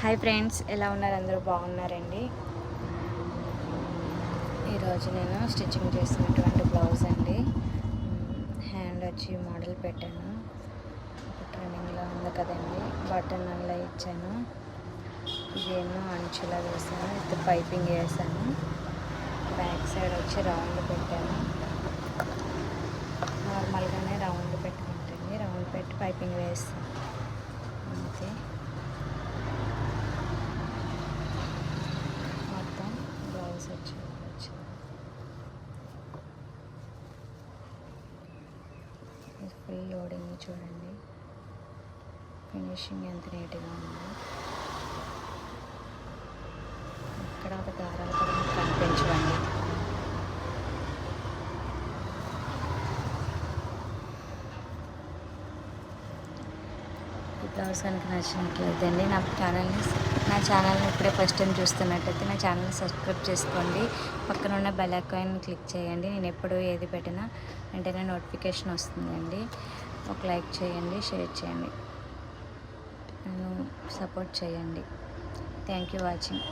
Hi friends, ఎలా ఉన్నారు? అందరూ బాగున్నారండి. ఈరోజు నేను స్టిచ్చింగ్ చేసినటువంటి బ్లౌజ్ అండి. హ్యాండ్ వచ్చి మోడల్ పెట్టాను. ట్రైనింగ్లో ఉంది కదండి, బటన్ అలా ఇచ్చాను. ఇదేమో అంచులా వేసాను, ఇది పైపింగ్ వేసాను. బ్యాక్ సైడ్ వచ్చి రౌండ్ పెట్టాను. నార్మల్గానే రౌండ్ పెట్టుకుంటుంది, రౌండ్ పెట్టి పైపింగ్ వేస్తాను అంతే. బ్లౌజ్ వచ్చి ఫుల్ లోడింగ్ చూడండి, ఫినిషింగ్ ఎంత నీట్గా ఉందో. ఇక్కడ ఒక దారాలు కూడా మీకు కనిపించవండి. ఈ బ్లౌజ్ కనుక నచ్చినట్లయితే అండి నా ఛానల్ని ఇప్పుడే ఫస్ట్ టైం చూస్తున్నట్టయితే నా ఛానల్ని సబ్స్క్రైబ్ చేసుకోండి. పక్కన ఉన్న బెల్ ఐకాన్ క్లిక్ చేయండి. నేను ఎప్పుడు ఏది పెట్టినా వెంటనే నోటిఫికేషన్ వస్తుందండి. ఒక లైక్ చేయండి, షేర్ చేయండి, నన్ను సపోర్ట్ చేయండి. Thank you watching.